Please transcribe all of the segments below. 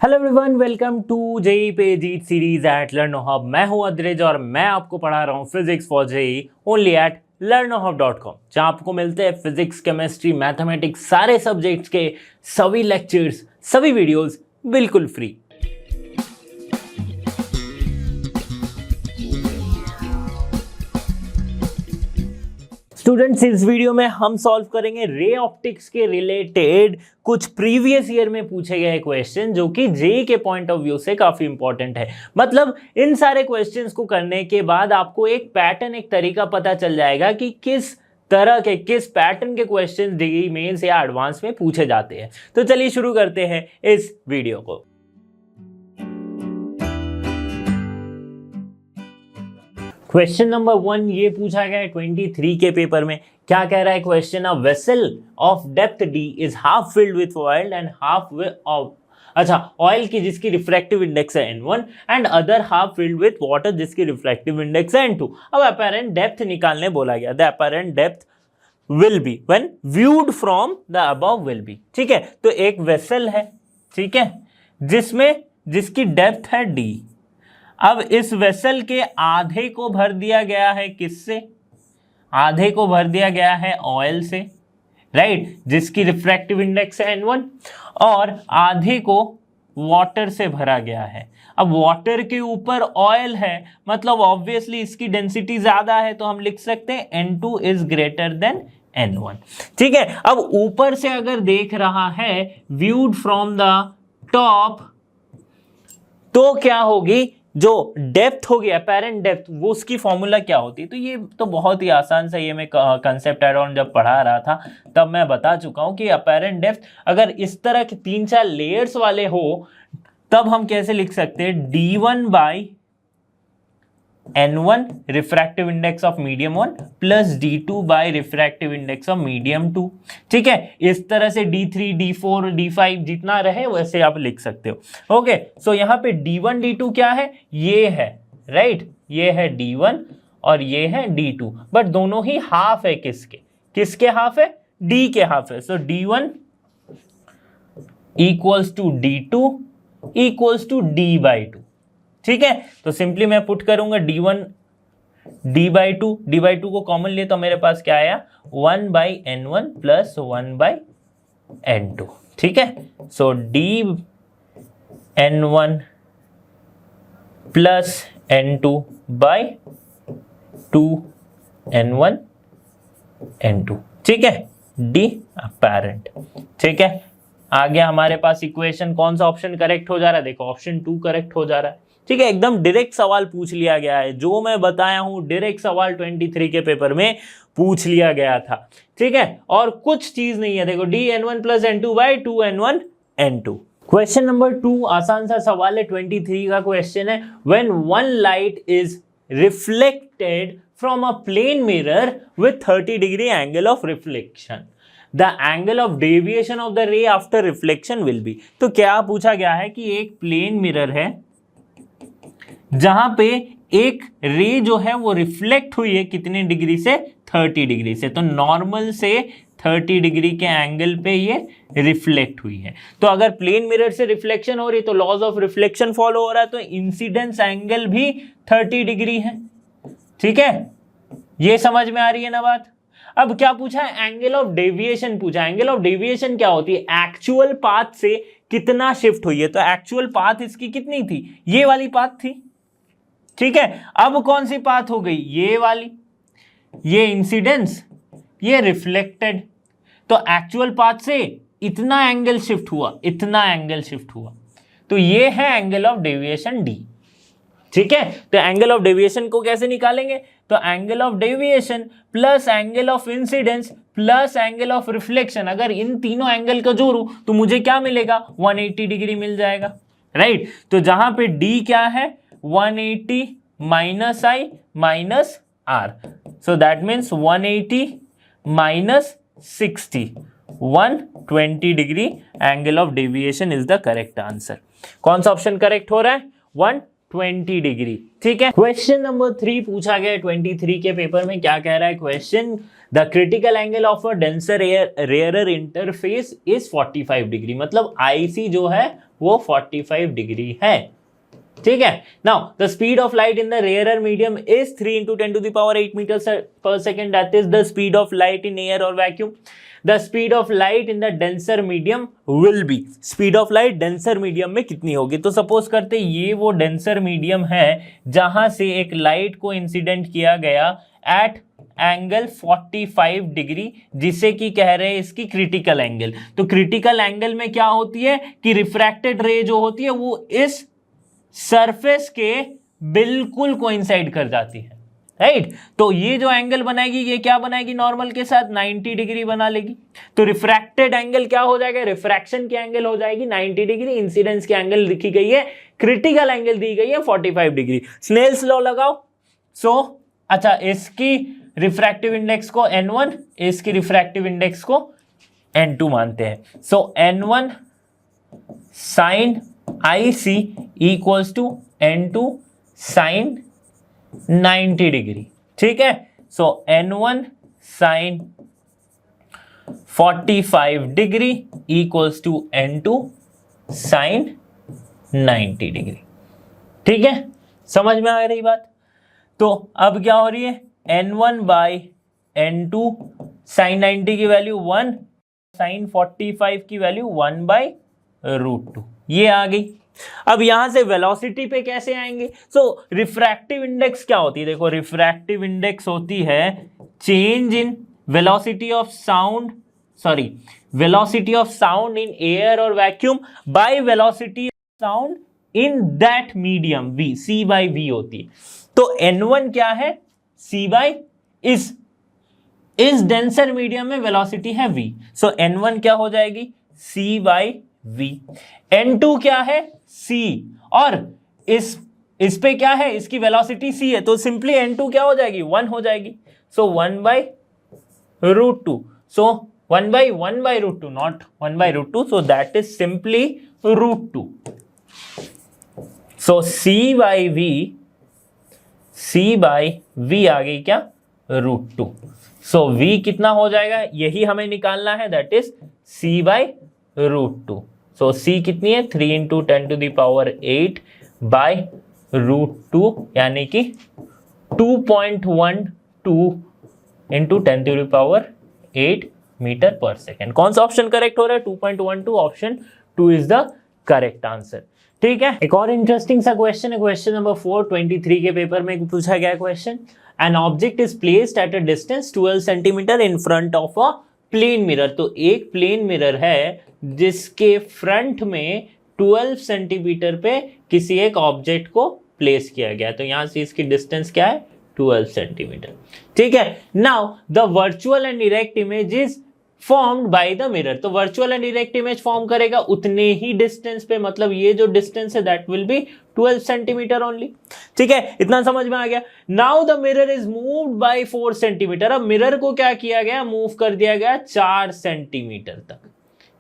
Hello everyone, welcome to JEE पे जीत series at Learnohub. मैं हूं अद्रिज और मैं आपको पढ़ा रहा हूं physics for JEE only at learnohub.com, जहां आपको मिलते हैं फिजिक्स, केमिस्ट्री, मैथमेटिक्स, सारे सब्जेक्ट्स के सभी लेक्चर्स, सभी वीडियोस बिल्कुल फ्री। स्टूडेंट्स, इस वीडियो में हम सॉल्व करेंगे रे ऑप्टिक्स के रिलेटेड कुछ प्रीवियस ईयर में पूछे गए क्वेश्चन, जो कि जेई के पॉइंट ऑफ व्यू से काफी इंपॉर्टेंट है। मतलब इन सारे क्वेश्चंस को करने के बाद आपको एक पैटर्न, एक तरीका पता चल जाएगा कि किस तरह के, किस पैटर्न के क्वेश्चन जेई मेंस या एडवांस में पूछे जाते हैं। तो चलिए शुरू करते हैं इस वीडियो को। क्वेश्चन नंबर 1 ये पूछा गया है 23 के पेपर में। क्या कह रहा है question? A vessel of depth d is half filled with oil and half oil की जिसकी रिफ्रैक्टिव इंडेक्स है n1 and other half filled with water जिसकी रिफ्रैक्टिव इंडेक्स है n2। अब अपैरेंट डेप्थ निकालने बोला गया। The apparent depth will be when viewed from the above will be. ठीक है, तो एक वेसल है, ठीक है, जिसकी डेप्थ है d। अब इस वेसल के आधे को भर दिया गया है किससे? आधे को भर दिया गया है ऑयल से, राइट, जिसकी रिफ्रैक्टिव इंडेक्स है n1, और आधे को वाटर से भरा गया है। अब वाटर के ऊपर ऑयल है, मतलब ऑब्वियसली इसकी डेंसिटी ज्यादा है, तो हम लिख सकते हैं n2 is greater than n1। ठीक है, अब ऊपर से अगर देख रहा है व्यूड फ्रॉम द टॉप, तो क्या होगी? जो डेप्थ होगी, अपैरेंट डेप्थ, वो उसकी फॉर्मूला क्या होती है? तो ये तो बहुत ही आसान सा, ये मैं कंसेप्ट एड ऑन जब पढ़ा रहा था तब मैं बता चुका हूं कि अपैरेंट डेप्थ अगर इस तरह के 3-4 लेयर्स वाले हो, तब हम कैसे लिख सकते हैं? d1 by n1 refractive index of medium 1 plus d2 by refractive index of medium 2। ठीक है, इस तरह से d3, d4, d5 जितना रहे वैसे आप लिख सकते हो। ओके, सो यहाँ पे d1 d2 क्या है? ये है, राइट, ये है d1 और ये है d2, बट दोनों ही हाफ है किसके हाफ है? d के हाफ है। So d1 equals to d2 equals to d by 2। ठीक है, तो सिंपली मैं पुट करूंगा d1 d/2 को कॉमन लिए तो मेरे पास क्या आया? 1/n1 plus 1/n2। ठीक है, सो d/n1 plus n2 by 2n1 n2। ठीक है, d अपैरेंट। ठीक है, आगे हमारे पास इक्वेशन कौन सा ऑप्शन करेक्ट हो जा रहा है? देखो, ऑप्शन 2 करेक्ट हो जा रहा है। ठीक है, एकदम डायरेक्ट सवाल पूछ लिया गया है, जो मैं बताया हूं डायरेक्ट सवाल 23 के पेपर में पूछ लिया गया था। ठीक है, और कुछ चीज नहीं है। देखो, dn1 plus n2 by 2n1 n2। Question number 2 आसान सा सवाल है, 23 का क्वेश्चन है। When one light is reflected from a plane mirror with 30 degree angle of reflection, the angle of deviation of the ray after reflection will be. तो क्या पूछा गया है कि एक प्लेन मिरर है जहां पे एक रे जो है वो रिफ्लेक्ट हुई है कितने डिग्री से? 30 डिग्री से। तो नॉर्मल से 30 डिग्री के एंगल पे ये रिफ्लेक्ट हुई है। तो अगर प्लेन मिरर से रिफ्लेक्शन हो रही तो लॉज ऑफ रिफ्लेक्शन फॉलो हो रहा है, तो इंसिडेंस एंगल भी 30 डिग्री है। ठीक है, ये समझ में आ रही है ना बात? अब क्या पूछा है? एंगल ऑफ डेविएशन पूछा। एंगल ऑफ डेविएशन क्या होती है? एक्चुअल पाथ से कितना शिफ्ट हुई है। तो एक्चुअल पाथ इसकी कितनी थी? ये वाली पाथ थी। ठीक है, अब कौन सी पाथ हो गई? ये वाली, ये इंसिडेंस, ये रिफ्लेक्टेड। तो एक्चुअल पाथ से इतना एंगल शिफ्ट हुआ, इतना एंगल शिफ्ट हुआ, तो ये है एंगल ऑफ डेविएशन d। ठीक है, तो एंगल ऑफ डेविएशन को कैसे निकालेंगे? तो angle of deviation plus angle of incidence plus angle of reflection, अगर इन तीनों एंगल को जोड़ू तो मुझे क्या मिलेगा? 180 डिग्री मिल जाएगा, राइट। तो जहां पे d क्या है? 180 minus i minus r, so that means 180 minus 60, 120 degree angle of deviation is the correct answer. कौन सा ऑप्शन करेक्ट हो रहा है? 20 डिग्री। ठीक है, क्वेश्चन नंबर 3 पूछा गया 23 के पेपर में। क्या कह रहा है question? The critical angle of a denser rarer interface is 45 degree, मतलब आईसी जो है वो 45 डिग्री है। ठीक है, now the speed of light in the rarer medium is 3 into 10 to the power 8 meters per second, that is the speed of light in air or vacuum. The speed of light in the denser medium will be, speed of light denser medium में कितनी होगी? तो suppose करते ये वो denser medium है जहां से एक लाइट को इंसिडेंट किया गया एट एंगल 45 डिग्री, जिसे कि कह रहे हैं इसकी क्रिटिकल एंगल। तो क्रिटिकल एंगल में क्या होती है कि रिफ्रैक्टेड रे जो होती है वो इस सरफेस के बिल्कुल कोइंसाइड कर जाती है, राइट। तो ये जो एंगल बनाएगी ये क्या बनाएगी? नॉर्मल के साथ 90 डिग्री बना लेगी। तो रिफ्रैक्टेड एंगल क्या हो जाएगा? रिफ्रैक्शन की एंगल हो जाएगी 90 डिग्री, इंसिडेंस की एंगल लिखी गई है, क्रिटिकल एंगल दी गई है 45 डिग्री। स्नेल्स लॉ लगाओ। अच्छा, इसकी रिफ्रैक्टिव इंडेक्स को n1, इसकी रिफ्रैक्टिव इंडेक्स को n2 मानते हैं। n1 sine IC equals to n2 sine 90 degree. ठीक है, n1 sine 45 degree equals to n2 sine 90 degree. ठीक है, समझ में आ रही बात? तो अब क्या हो रही है? n1 बाई n2 साइन 90 की वैल्यू 1, साइन 45 की वैल्यू 1 बाई √2, ये आ गई। अब यहां से वेलोसिटी पे कैसे आएंगे? रिफ्रैक्टिव इंडेक्स क्या होती है? देखो, रिफ्रैक्टिव इंडेक्स होती है change in velocity of sound, velocity of sound in air और vacuum by velocity of sound in that medium v, c by v होती है। तो n1 क्या है? c बाई इस डेंसर मीडियम में वेलोसिटी है v, n1 क्या हो जाएगी? c by v। n2 क्या है? c, और इस पे क्या है? इसकी वेलोसिटी c है, तो सिंपली n2 क्या हो जाएगी? 1 हो जाएगी। 1 by √2, 1 by √2, not 1 by √2, so that is simply √2। c by v आ गई क्या? √2। v कितना हो जाएगा? यही हमें निकालना है, that is c by √2। c कितनी है? 3 into 10 to the power 8 by √2, यानी कि 2.12 into 10 to the power 8 metre पर सेकेंड। कौन सा ऑप्शन करेक्ट हो रहा है? 2.12, option 2 is the correct answer. ठीक है, एक और इंटरेस्टिंग सा क्वेश्चन है, क्वेश्चन नंबर 4 23 के पेपर में पूछा गया question. An object is placed at a distance 12 centimetre in front of a plane mirror. तो एक प्लेन मिरर है जिसके फ्रंट में 12 सेंटीमीटर पे किसी एक ऑब्जेक्ट को प्लेस किया गया, तो यहां से इसकी डिस्टेंस क्या है? 12 सेंटीमीटर। ठीक है, now the virtual and direct image is formed by the mirror. तो virtual and direct image form करेगा उतने ही डिस्टेंस पे, मतलब ये जो डिस्टेंस है that will be 12 centimetre only. ठीक है, इतना समझ में आ गया। Now the mirror is moved by 4 centimetre. अब मिरर को क्या किया गया? मूव कर दिया गया 4 सेंटीमीटर तक।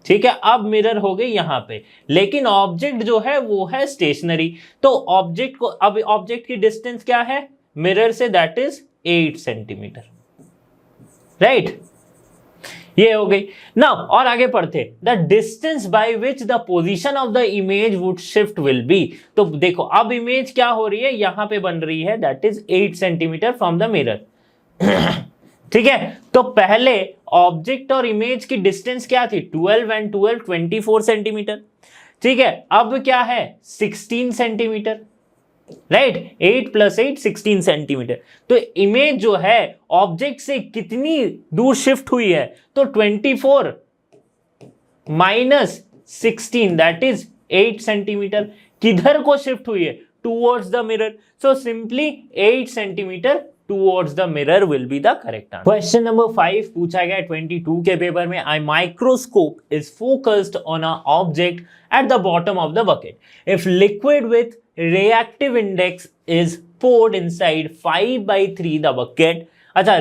ठीक है, अब मिरर हो गई यहां पे, लेकिन ऑब्जेक्ट जो है वो है स्टेशनरी। तो ऑब्जेक्ट को, अब ऑब्जेक्ट की डिस्टेंस क्या है मिरर से? That is 8 centimetre, right. ये हो गई। नाउ और आगे पढ़ते, the distance by which the position of the image would shift will be. तो देखो, अब इमेज क्या हो रही है? यहां पे बन रही है, that is 8 centimetre from the mirror. ठीक है, तो पहले ऑब्जेक्ट और इमेज की डिस्टेंस क्या थी? 12 एंड 12 24 सेंटीमीटर। ठीक है, अब क्या है? 16 सेंटीमीटर, राइट। 8 + 8 16 सेंटीमीटर। तो इमेज जो है ऑब्जेक्ट से कितनी दूर शिफ्ट हुई है? तो 24 माइनस 16 दैट इज 8 सेंटीमीटर। किधर को शिफ्ट हुई है? Towards the mirror. So simply 8 centimetre towards the mirror will be the correct answer. Question number 5 पूछा गया 22 के पेपर में। A microscope is focused on an object at the bottom of the bucket. If liquid with reactive index is poured inside 5/3 the bucket, अच्छा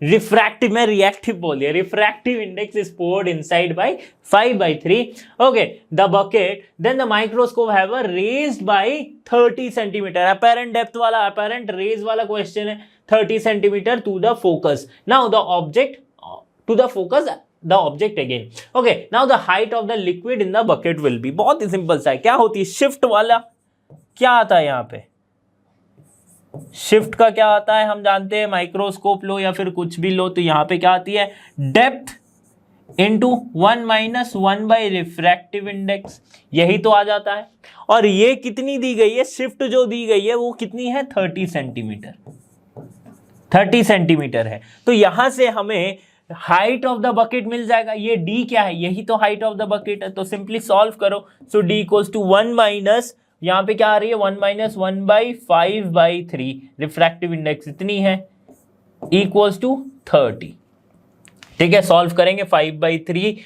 refractive, मैं reactive बोल दिया, refractive index is poured inside by 5/3. Okay, the bucket, then the microscope have a raised by 30 centimeter. Apparent depth वाला, apparent raise वाला question है, 30 centimeter to the focus. Now the object to the focus, the object again. Okay, now the height of the liquid in the bucket will be. बहुत ही simple सा है, क्या होती है shift वाला, क्या आता है यहाँ पे शिफ्ट का क्या आता है हम जानते हैं, माइक्रोस्कोप लो या फिर कुछ भी लो तो यहाँ पे क्या आती है depth into 1 - 1 by refractive index, यही तो आ जाता है। और ये कितनी दी गई है, शिफ्ट जो दी गई है वो कितनी है 30 सेंटीमीटर, 30 सेंटीमीटर है। तो यहां से हमें हाइट ऑफ द बकेट मिल जाएगा। ये डी क्या है, यही तो हाइट ऑफ द बकेट है। तो सिंपली सॉल्व करो, सो डी इक्वल्स टू 1 माइनस, यहां पे क्या आ रही है 1 - 1 बाई 5/3, रिफ्रैक्टिव इंडेक्स इतनी है, इक्वल्स टू 30। ठीक है, सॉल्व करेंगे 5/3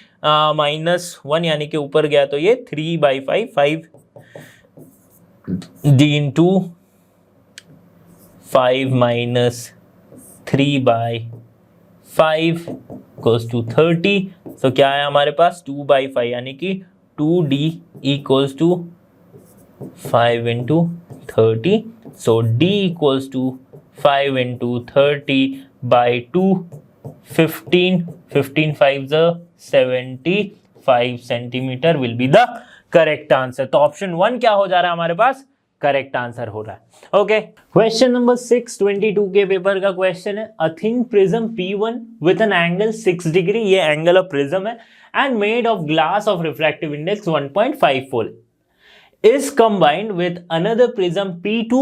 -1 यानी कि ऊपर गया तो ये 3/5, 5 डी इंटू 5 - 3/5 इक्वल्स टू 30। तो क्या है हमारे पास 2/5 यानी कि 2D equals to 5 into 30. So D equals to 5 into 30 by 2, 15, 15 5s are 75 centimeter will be the correct answer. तो ऑप्शन 1 क्या हो जा रहा है हमारे पास, करेक्ट आंसर हो रहा है। ओके, क्वेश्चन नंबर 622 के पेपर का क्वेश्चन है, a thin prism P1 with an angle 6 degree, ये एंगल ऑफ प्रिज्म है, and made of glass of refractive index 1.54 is combined with another prism P2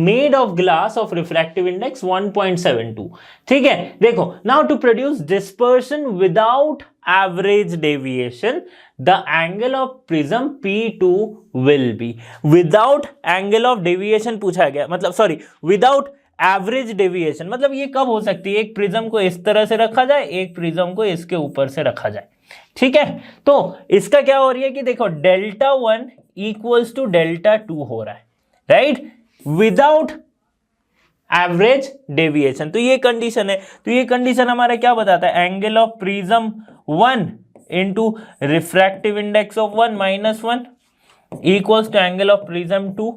made of glass of refractive index 1.72. ठीक है, देखो, now to produce dispersion without average deviation, the angle of prism P2 will be, without angle of deviation पूछा गया, मतलब sorry without average deviation, मतलब ये कब हो सकती है, एक प्रिज्म को इस तरह से रखा जाए, एक प्रिज्म को इसके ऊपर से रखा जाए। ठीक है, तो इसका क्या हो रही है कि देखो Δ1 इक्वल्स टू Δ2 हो रहा है, राइट, विदाउट एवरेज डेविएशन। तो ये कंडीशन है, तो ये कंडीशन हमारा क्या बताता है, angle of prism 1 into refractive index of 1 - 1 equals to angle of prism 2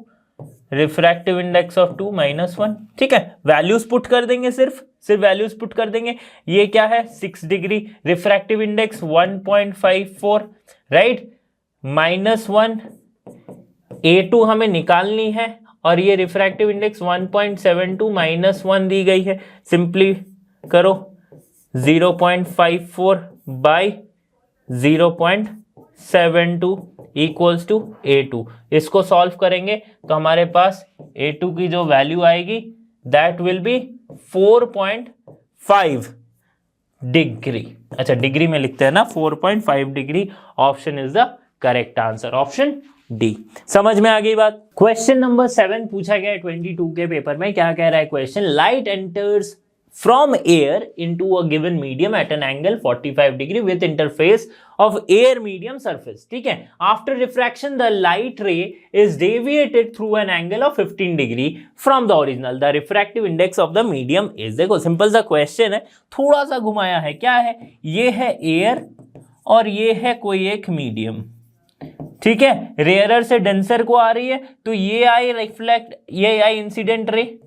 refractive index of 2 - 1। ठीक है, वैल्यूज पुट कर देंगे, सिर्फ वैल्यूज पुट कर देंगे। ये क्या है 6 degree, refractive index 1.54, right, -1 A2 हमें निकालनी है, और ये रिफ्रैक्टिव इंडेक्स 1.72 -1 दी गई है, सिंपली करो 0.54 बाई 0.72 इक्वल्स टू A2। इसको सॉल्व करेंगे तो हमारे पास A2 की जो वैल्यू आएगी दैट विल बी 4.5 डिग्री। अच्छा, डिग्री में लिखते हैं ना, 4.5 degree. Option is the correct answer, option D. समझ में आ गई बात। क्वेश्चन नंबर 7 पूछा गया है 22 के पेपर में। क्या कह रहा है question, light enters from air into a given medium at an angle 45 degree with interface of air medium surface. ठीक है, after refraction the light ray is deviated through an angle of 15 degree from the original. The refractive index of the medium is, देखो simple सा question है, थोड़ा सा घुमाया है। क्या है, ये है एयर और ये है कोई एक मीडियम। ठीक है, रेयरर से डेंसर को आ रही है, तो ये आई रिफ्लेक्ट, ये आई इंसिडेंट रे,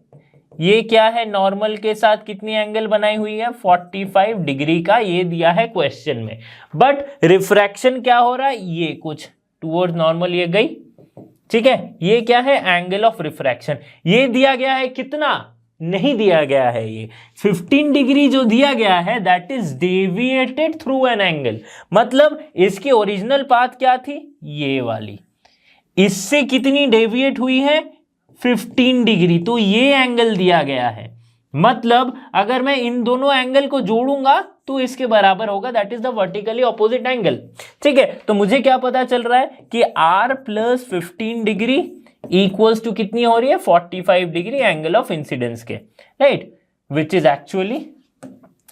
ये क्या है नॉर्मल के साथ कितनी एंगल बनाई हुई है 45 डिग्री का, ये दिया है क्वेश्चन में। बट रिफ्रैक्शन क्या हो रहा है, ये कुछ टुवर्ड्स नॉर्मल ये गई। ठीक है, ये क्या है एंगल ऑफ रिफ्रैक्शन, ये दिया गया है कितना, नहीं दिया गया है, ये 15 डिग्री जो दिया गया है that is deviated through an angle, मतलब इसकी ओरिजिनल पाथ क्या थी, ये वाली, इससे कितनी डेविएट हुई है 15 डिग्री, तो ये एंगल दिया गया है। मतलब अगर मैं इन दोनों एंगल को जोड़ूंगा तो इसके बराबर होगा, that is the vertically opposite angle. ठीक है, तो मुझे क्या पता चल रहा है कि r + 15 डिग्री इक्वल्स टू कितनी हो रही है 45 डिग्री एंगल ऑफ इंसिडेंस के, राइट, विच इज एक्चुअली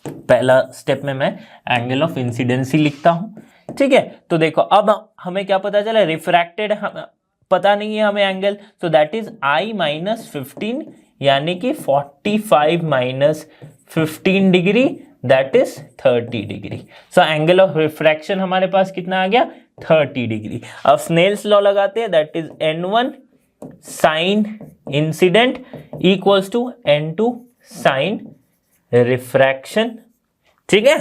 पहला स्टेप में मैं एंगल ऑफ इंसिडेंस ही लिखता हूं। ठीक है, तो देखो अब हमें क्या पता चला, रिफ्रैक्टेड पता नहीं है हमें angle, so that is I - 15 यानी कि 45 - 15 degree, that is 30 degree. So angle of refraction हमारे पास कितना आ गया, 30 डिग्री। अब स्नेल्स लॉ लगाते हैं, that is n1 sine incident equals to n2 sine refraction. ठीक है,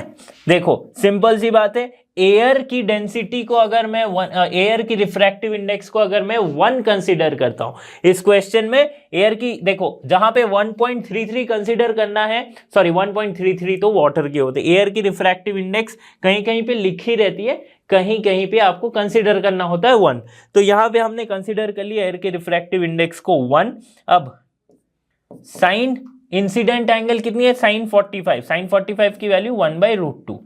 देखो सिंपल सी बात है, एयर की डेंसिटी को अगर मैं एयर की रिफ्रैक्टिव इंडेक्स को अगर मैं 1 कंसीडर करता हूं इस क्वेश्चन में, एयर की देखो जहां पे 1.33 कंसीडर करना है, सॉरी 1.33 तो वाटर के होते, एयर की रिफ्रैक्टिव इंडेक्स कहीं कहीं पे लिखी रहती है, कहीं कहीं पे आपको कंसीडर करना होता है 1। तो यहां पे हमने कंसीडर कर लिया एयर के रिफ्रैक्टिव इंडेक्स को 1। अब साइन इंसिडेंट एंगल कितनी है, साइन 45, साइन 45 की वैल्यू 1/√2,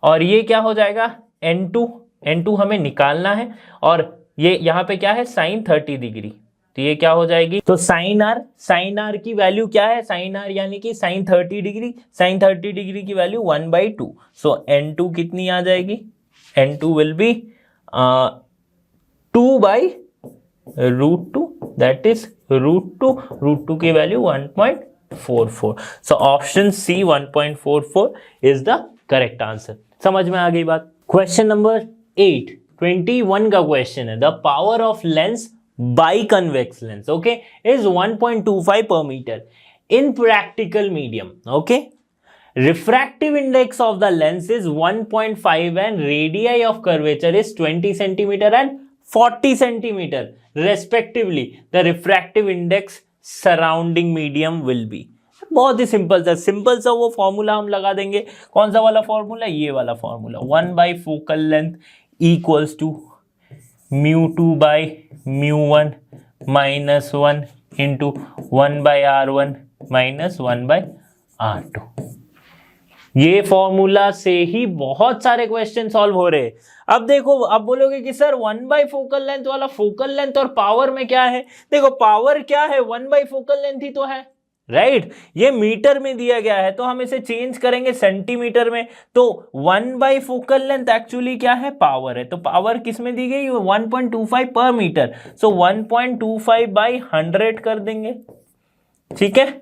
और ये क्या हो जाएगा n2 हमें निकालना है, और ये यहां पे क्या है साइन 30 डिग्री, तो ये क्या हो जाएगी, तो साइन आर की वैल्यू क्या है, साइन आर यानी कि साइन 30 डिग्री, साइन 30 डिग्री की वैल्यू 1/2। सो n2 कितनी आ जाएगी, n2 will be 2/√2, that is √2 की value 1.44। So option C 1.44 is the correct answer. समझ में आ गई बात। क्वेश्चन नंबर 8, 21 का क्वेश्चन है, the power of lens by convex lens okay is 1.25 per meter in practical medium. Okay, refractive index of the lens is 1.5 and radii of curvature is 20 centimeter and 40 centimeter respectively. The refractive index surrounding medium will be. बहुत ही simple सा वो formula हम लगा देंगे। कौन सा वाला formula, ये वाला formula, 1 by focal length equals to μ2/μ1 minus 1 into 1/r1 minus 1/r2। ये फॉर्मूला से ही बहुत सारे क्वेश्चन सॉल्व हो रहे हैं। अब देखो, अब बोलोगे कि सर 1 by फोकल लेंथ वाला फोकल लेंथ और पावर में क्या है, देखो पावर क्या है 1 by फोकल लेंथ ही तो है, राइट ये मीटर में दिया गया है, तो हम इसे चेंज करेंगे सेंटीमीटर में, तो 1 by फोकल लेंथ एक्चुअली क्या है, पावर है, तो पावर किस में दी गई 1.25 पर मीटर, सो 1.25/100 कर देंगे, ठीक है,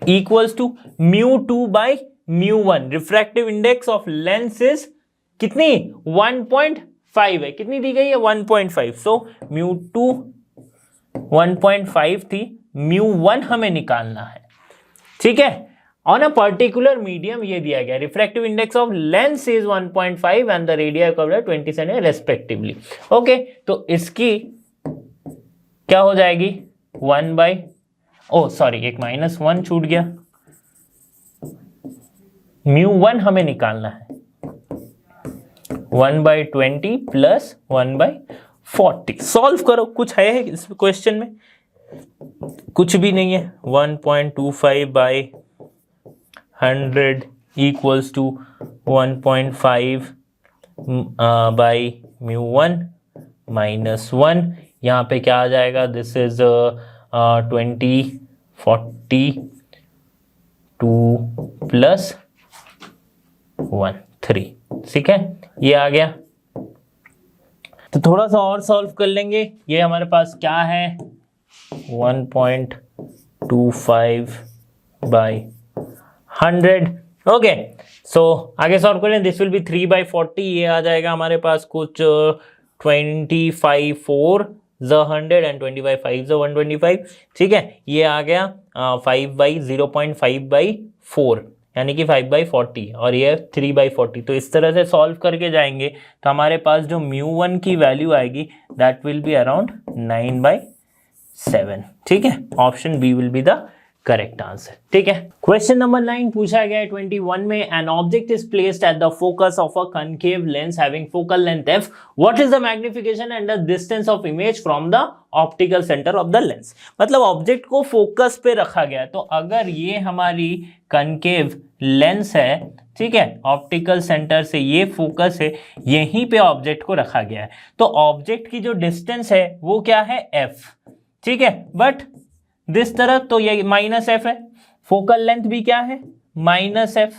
equals to μ2/μ1। Refractive index of lens is कितनी 1.5 है, कितनी दी गई है 1.5, सो μ2 1.5 थी, μ1 हमें निकालना है, ठीक है, ऑन अ पर्टिकुलर मीडियम ये दिया गया, refractive index of lens is 1.5 and the radius cover 20 centimetre respectively. Okay, तो इसकी क्या हो जाएगी एक -1 छूट गया, μ1 हमें निकालना है 1/20 प्लस 1/40। सॉल्व करो, कुछ है इस क्वेश्चन में, कुछ भी नहीं है। 1.25/100 इक्वल्स टू 1.5/μ1 माइनस 1, यहाँ पे क्या आ जाएगा, दिस इज 20 42 प्लस 1 3, ठीक है, ये आ गया। तो थोड़ा सा और सॉल्व कर लेंगे, ये हमारे पास क्या है 1.25/100। ओके, सो आगे सॉल्व करें, दिस विल बी 3/40, ये आ जाएगा हमारे पास कुछ 25 4 100 एंड 25 5 125, ठीक है, ये आ गया 5/0.5/4 यानी कि 5/40 और ये 3/40। तो इस तरह से सॉल्व करके जाएंगे तो हमारे पास जो μ1 की वैल्यू आएगी दैट विल बी अराउंड 9/7, ठीक है, option B will be the correct answer, ठीक है। क्वेश्चन नंबर 9 पूछा गया है 21 में, N object is placed at the focus of a concave lens having focal length f, what is the magnification and the distance of image from the optical centre of the lens. मतलब object को focus पे रखा गया, तो अगर ये हमारी concave lens है, ठीक है, ऑप्टिकल सेंटर से ये फोकस है, यहीं पे ऑब्जेक्ट को रखा गया है, तो ऑब्जेक्ट की जो डिस्टेंस है वो क्या है f, ठीक है, बट दिस तरफ तो ये -f है, फोकल लेंथ भी क्या है -f,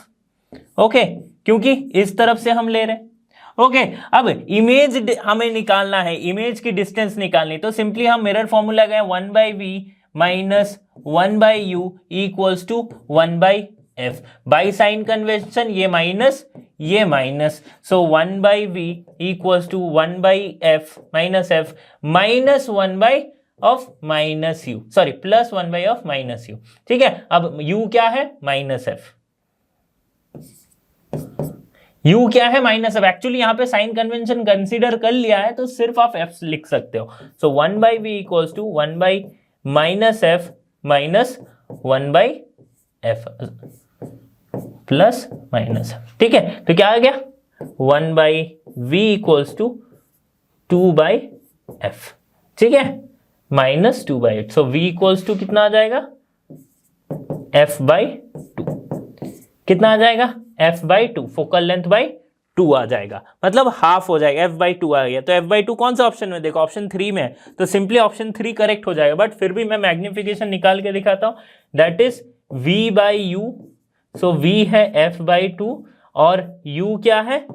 ओके, क्योंकि इस तरफ से हम ले रहे हैं, ओके। अब इमेज हमें निकालना है, इमेज की डिस्टेंस निकालनी, तो सिंपली हम मिरर फॉर्मूला गए 1/v minus 1/u equals to 1/v f, by sign convention ये minus, so 1 by v equals to 1 by f minus 1 by of minus u, sorry plus 1 by of minus u. ठीक है, अब u क्या है minus F, u क्या है minus F. Actually यहां पे साइन कन्वेंशन कंसीडर कर लिया है तो सिर्फ आप f लिख सकते हो। So 1 by v equals to 1 by minus f minus 1 by f plus minus f. ठीक है, तो क्या आ गया 1 by v equals to 2 by f, ठीक है, minus 2 by 8। So v equals to कितना आ जाएगा f बाई 2, कितना आ जाएगा f by 2, focal length by 2 आ जाएगा, मतलब हाफ हो जाएगा, f बाई 2 आ गया। तो f बाई 2 कौन सा ऑप्शन में, देखो ऑप्शन 3 में है, तो सिंपली ऑप्शन 3 करेक्ट हो जाएगा। बट फिर भी मैं मैग्निफिकेशन निकाल के दिखाता हूं, that is v by u। So v है f बाई 2 और u क्या है,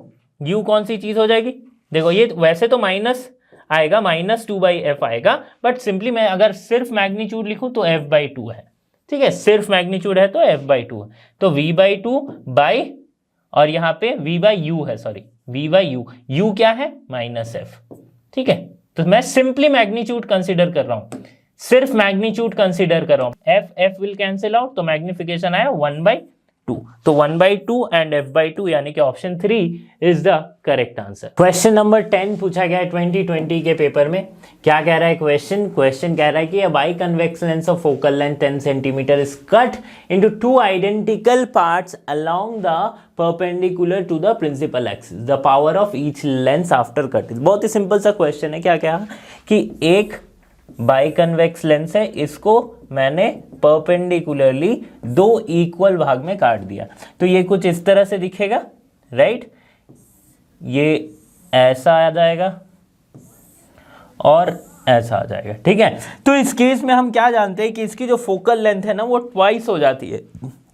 u कौन सी चीज हो जाएगी, देखो ये वैसे तो माइनस आएगा, माइनस 2 बाई एफ आएगा, बट सिंपली मैं अगर सिर्फ मैग्नीट्यूड लिखूं तो f बाई 2 है। ठीक है, सिर्फ मैग्नीट्यूड है तो f बाई 2 है, तो v बाई 2 बाई, और यहाँ पे v बाई u है, sorry v by u, u क्या है माइनस एफ। ठीक है, तो मैं सिंपली मैग्नीट्यूड कंसीडर कर रहा हूं, सिर्फ मैग्नीट्यूड कंसीडर कर रहा हूं, f विल कैंसिल आउट, तो मैग्निफिकेशन आया 1 बाई 2, तो 1 बाई 2 एंड f बाई 2 यानी कि option 3 is the correct answer. Question number 10 पूछा गया है 2020 के पेपर में। क्या कह रहा है क्वेश्चन कह रहा है कि a biconvex lens of focal length 10 cm is cut into two identical parts along the perpendicular to the principal axis. The power of each lens after cut is, बहुत ही सिंपल सा क्वेश्चन है। क्या कहा कि एक बाइकन्वेक्स लेंस है, इसको मैंने परपेंडिकुलरली 2 इक्वल भाग में काट दिया, तो ये कुछ इस तरह से दिखेगा, राइट, ये ऐसा आ जाएगा और ऐसा आ जाएगा। ठीक है, तो इस केस में हम क्या जानते हैं कि इसकी जो फोकल लेंथ है ना वो ट्वाइस हो जाती है,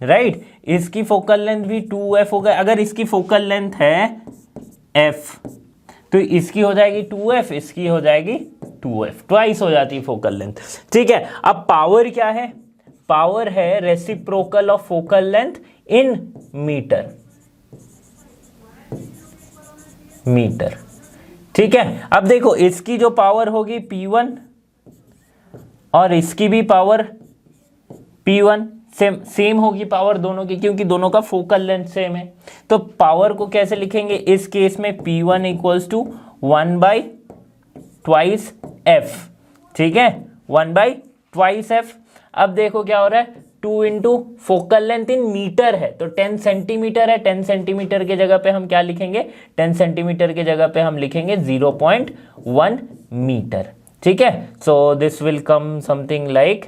राइट, इसकी फोकल लेंथ भी 2f हो गया। अगर इसकी फोकल लेंथ है f तो इसकी हो जाएगी 2f, इसकी हो जाएगी 2f, ट्वाइस हो जाती है फोकल लेंथ। ठीक है, अब पावर क्या है, पावर है reciprocal of focal length in metre, ठीक है। अब देखो इसकी जो पावर होगी P1 और इसकी भी पावर P1 सेम होगी पावर दोनों की, क्योंकि दोनों का फोकल लेंथ सेम है। तो पावर को कैसे लिखेंगे इस केस में, P1 equals to 1 by twice f, ठीक है, 1 बाई ट्वाइस एफ। अब देखो क्या हो रहा है, 2 into focal length in metre है तो 10 सेंटीमीटर है, 10 सेंटीमीटर के जगह पे हम क्या लिखेंगे, 10 सेंटीमीटर के जगह पे हम लिखेंगे 0.1 मीटर। ठीक है, so this will come something like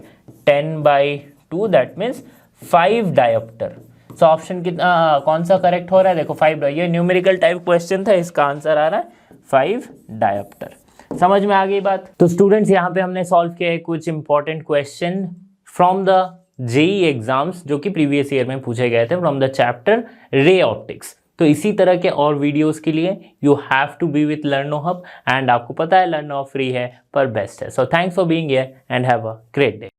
10 by 2, that means 5 dioptre. So option कितना कौन सा करेक्ट हो रहा है, देखो 5, ये न्यूमेरिकल टाइप क्वेश्चन था, इसका आंसर आ रहा है 5 डायोप्टर। समझ में आ गई बात। तो स्टूडेंट्स यहाँ पे हमने सॉल्व किया है कुछ important question from the JEE exams जो कि प्रीवियस ईयर में पूछे गए थे from the chapter ray optics. तो इसी तरह के और वीडियोस के लिए you have to be with Learno hub, and आपको पता है लर्नो हब फ्री है पर बेस्ट है। So thanks for being here and have a great day.